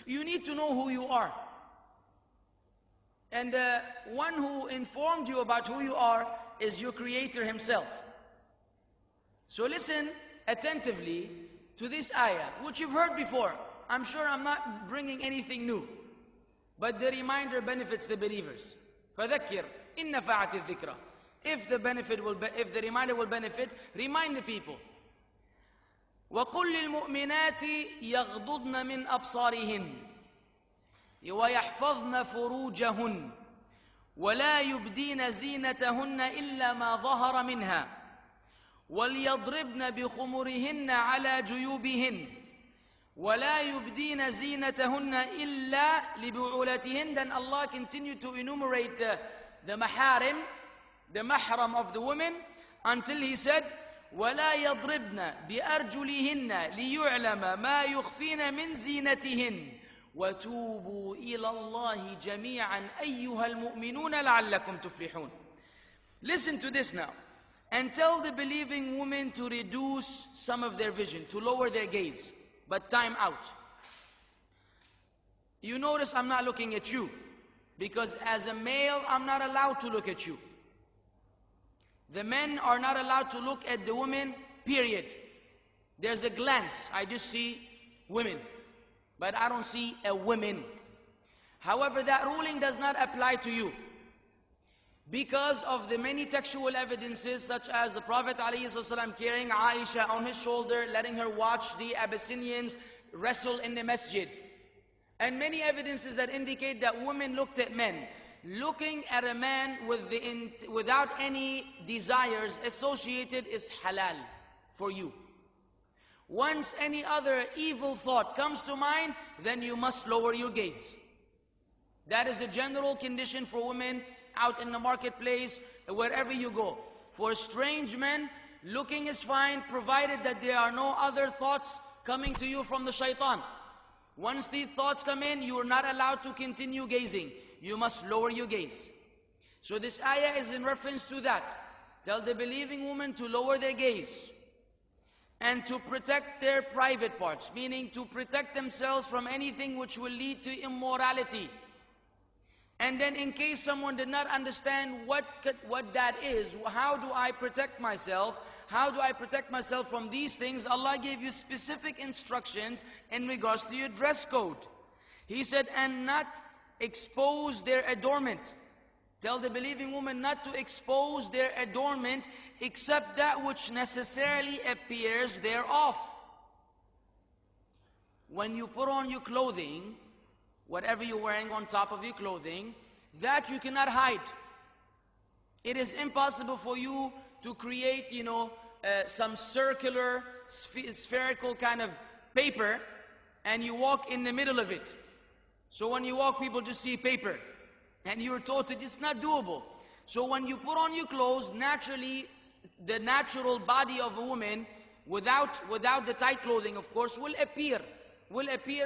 You need to know who you are. And the one who informed you about who you are is your Creator Himself. So listen attentively to this ayah, which you've heard before. I'm sure I'm not bringing anything new, but the reminder benefits the believers. فَذَكِّرْ إِنَّ نَفَعَتِ الذِّكْرَى. If the reminder will benefit, remind the people. وَقُلْ لِلْمُؤْمِنَاتِ يَغْضُضْنَ مِنْ أَبْصَارِهِنْ وَيَحْفَظْنَ فُرُوجَهُنْ وَلَا يُبْدِينَ زِينَتَهُنَّ إِلَّا مَا ظَهَرَ مِنْهَا وَلْيَضْرِبْنَ بِخُمُرِهِنَّ عَلَى جُيُوبِهِنَّ وَلَا يُبْدِينَ زِينَتَهُنَّ إِلَّا لِبُعُولَتِهِنَّ. Then Allah continued to enumerate the maharim, the mahram of the women, until He said, وَلَا يَضْرِبْنَ بِأَرْجُلِهِنَّ لِيُعْلَمَ مَا يُخْفِينَ مِنْ زِينَتِهِنَّ وَتُوبُوا إِلَى اللَّهِ جَمِيعًا أَيُّهَا الْمُؤْمِنُونَ لَعَلَّكُمْ تُفْلِحُونَ. Listen to this now. And tell the believing women to reduce some of their vision, to lower their gaze. But time out. You notice I'm not looking at you, because as a male, I'm not allowed to look at you. The men are not allowed to look at the women, period. There's a glance. I just see women, but I don't see a woman. However, that ruling does not apply to you, because of the many textual evidences, such as the Prophet ﷺ carrying Aisha on his shoulder, letting her watch the Abyssinians wrestle in the masjid. And many evidences that indicate that women looked at men. Looking at a man without any desires associated is halal for you. Once any other evil thought comes to mind, then you must lower your gaze. That is a general condition for women out in the marketplace, wherever you go. For strange men, looking is fine, provided that there are no other thoughts coming to you from the shaitan. Once these thoughts come in, you are not allowed to continue gazing. You must lower your gaze. So this ayah is in reference to that. Tell the believing women to lower their gaze and to protect their private parts, meaning to protect themselves from anything which will lead to immorality. And then in case someone did not understand what that is, how do I protect myself? How do I protect myself from these things? Allah gave you specific instructions in regards to your dress code. He said, and not expose their adornment. Tell the believing woman not to expose their adornment except that which necessarily appears thereof. When you put on your clothing, whatever you're wearing on top of your clothing, that you cannot hide. It is impossible for you to create, some circular, spherical kind of paper, and you walk in the middle of it. So when you walk, people just see paper. And you're told that it's not doable. So when you put on your clothes, naturally, the natural body of a woman, without the tight clothing, of course, will appear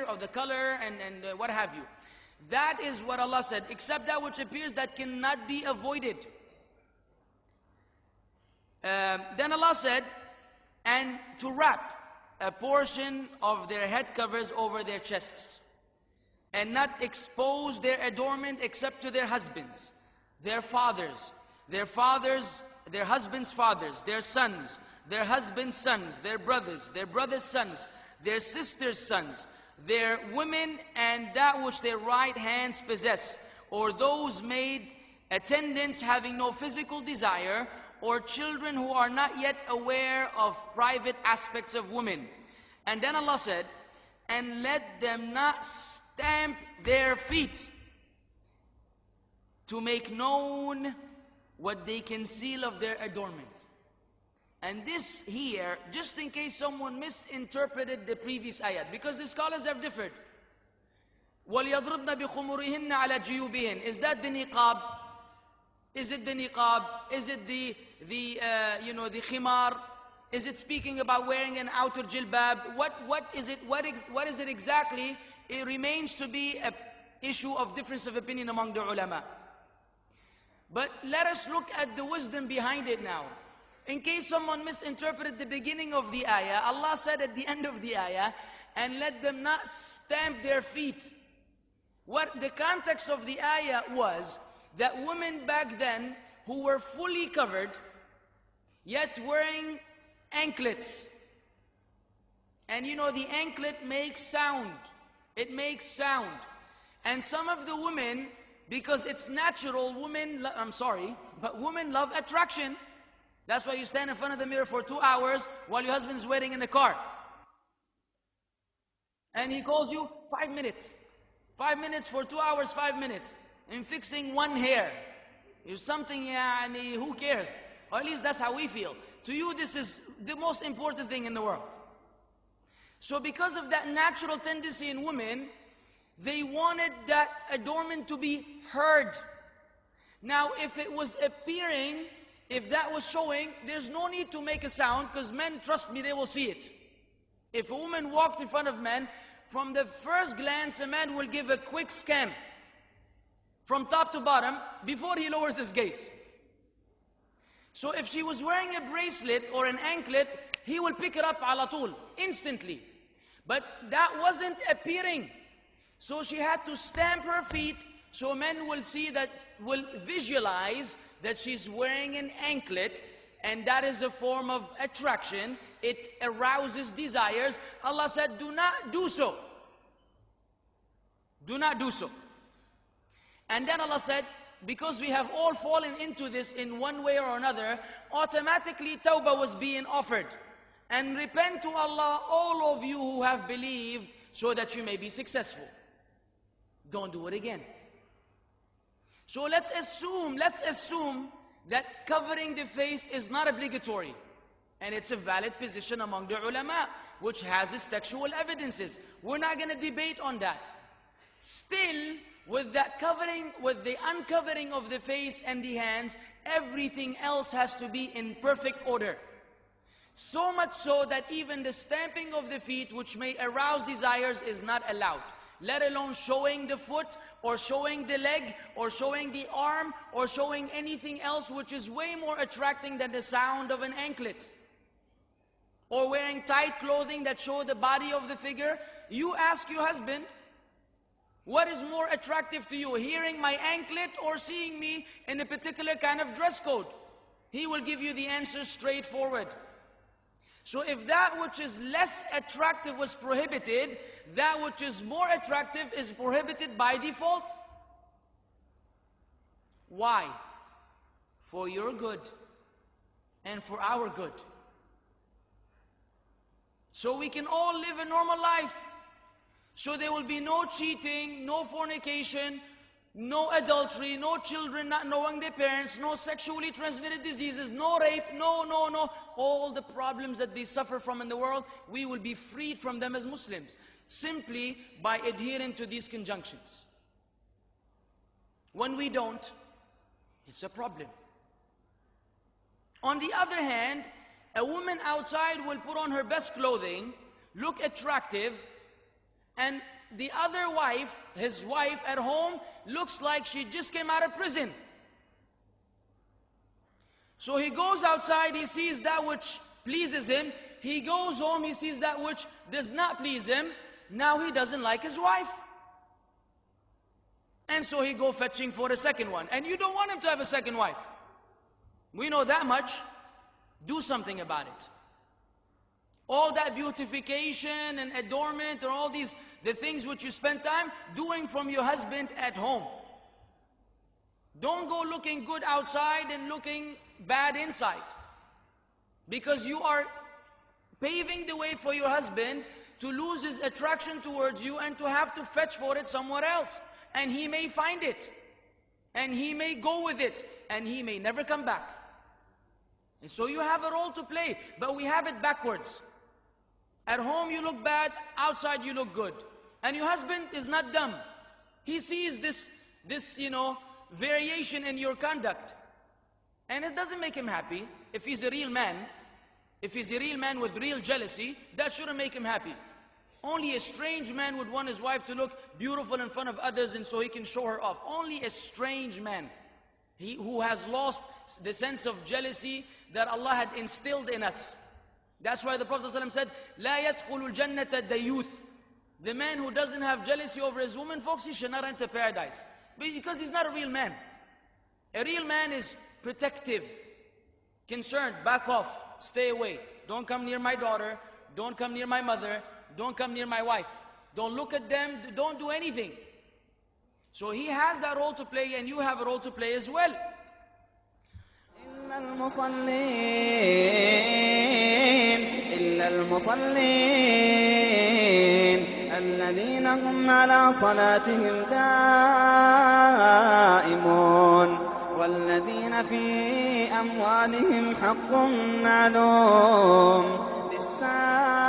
of the color and what have you. That is what Allah said, except that which appears that cannot be avoided. Then Allah said, and to wrap a portion of their head covers over their chests, and not expose their adornment except to their husbands, their fathers, their husbands' fathers, their sons, their husbands' sons, their brothers' sons, their sisters' sons, their women, and that which their right hands possess, or those maid attendants having no physical desire, or children who are not yet aware of private aspects of women. And then Allah said, and let them not stamp their feet to make known what they conceal of their adornment. And this here, just in case someone misinterpreted the previous ayat, because the scholars have differed. وَلْيَضْرِبْنَ بِخُمُرِهِنَّ عَلَى جُيُوبِهِنَّ. Is that the niqab? Is it the niqab? Is it the khimar? Is it speaking about wearing an outer jilbab? What is it exactly? It remains to be an issue of difference of opinion among the ulama. But let us look at the wisdom behind it now. In case someone misinterpreted the beginning of the ayah, Allah said at the end of the ayah, and let them not stamp their feet. What the context of the ayah was, that women back then who were fully covered, yet wearing anklets. And you know, the anklet makes sound. It makes sound. And some of the women, because it's natural, women love attraction. That's why you stand in front of the mirror for 2 hours while your husband's waiting in the car. And he calls you 5 minutes. 5 minutes for 2 hours, 5 minutes. In fixing one hair. If something, who cares? Or at least that's how we feel. To you, this is the most important thing in the world. So because of that natural tendency in women, they wanted that adornment to be heard. Now, if it was appearing, if that was showing, there's no need to make a sound, because men, trust me, they will see it. If a woman walked in front of men, from the first glance, a man will give a quick scan from top to bottom before he lowers his gaze. So if she was wearing a bracelet or an anklet, he will pick it up ala tool, instantly. But that wasn't appearing. So she had to stamp her feet so men will see that, will visualize that she's wearing an anklet, and that is a form of attraction. It arouses desires. Allah said, do not do so. Do not do so. And then Allah said, because we have all fallen into this in one way or another, automatically tawbah was being offered. And repent to Allah, all of you who have believed, so that you may be successful. Don't do it again. So let's assume that covering the face is not obligatory. And it's a valid position among the ulama, which has its textual evidences. We're not going to debate on that. Still, with that covering, with the uncovering of the face and the hands, everything else has to be in perfect order. So much so that even the stamping of the feet, which may arouse desires, is not allowed. Let alone showing the foot, or showing the leg, or showing the arm, or showing anything else which is way more attracting than the sound of an anklet. Or wearing tight clothing that show the body of the figure. You ask your husband, what is more attractive to you, hearing my anklet or seeing me in a particular kind of dress code? He will give you the answer straightforward. So if that which is less attractive was prohibited, that which is more attractive is prohibited by default. Why? For your good and for our good. So we can all live a normal life. So there will be no cheating, no fornication, no adultery, no children not knowing their parents, no sexually transmitted diseases, no rape, no. All the problems that they suffer from in the world, we will be freed from them as Muslims, simply by adhering to these conjunctions. When we don't, it's a problem. On the other hand, a woman outside will put on her best clothing, look attractive, and the other wife, his wife at home, looks like she just came out of prison. So he goes outside, he sees that which pleases him. He goes home, he sees that which does not please him. Now he doesn't like his wife. And so he goes fetching for a second one. And you don't want him to have a second wife. We know that much. Do something about it. All that beautification and adornment and all these, the things which you spend time doing from your husband at home. Don't go looking good outside and looking bad inside. Because you are paving the way for your husband to lose his attraction towards you and to have to fetch for it somewhere else. And he may find it. And he may go with it. And he may never come back. And so you have a role to play. But we have it backwards. At home you look bad, outside you look good. And your husband is not dumb. He sees this variation in your conduct. And it doesn't make him happy. If he's a real man, if he's a real man with real jealousy, that shouldn't make him happy. Only a strange man would want his wife to look beautiful in front of others and so he can show her off. Only a strange man, who has lost the sense of jealousy that Allah had instilled in us. That's why the Prophet ﷺ said, لا يدخل الجنة الديوث. The man who doesn't have jealousy over his woman, folks, he should not enter paradise. Because he's not a real man. A real man is protective, concerned, back off, stay away. Don't come near my daughter, don't come near my mother, don't come near my wife. Don't look at them, don't do anything. So he has that role to play and you have a role to play as well. إلا المصلين الذين هم على صلاتهم دائمون والذين في أموالهم حق معلوم للسائل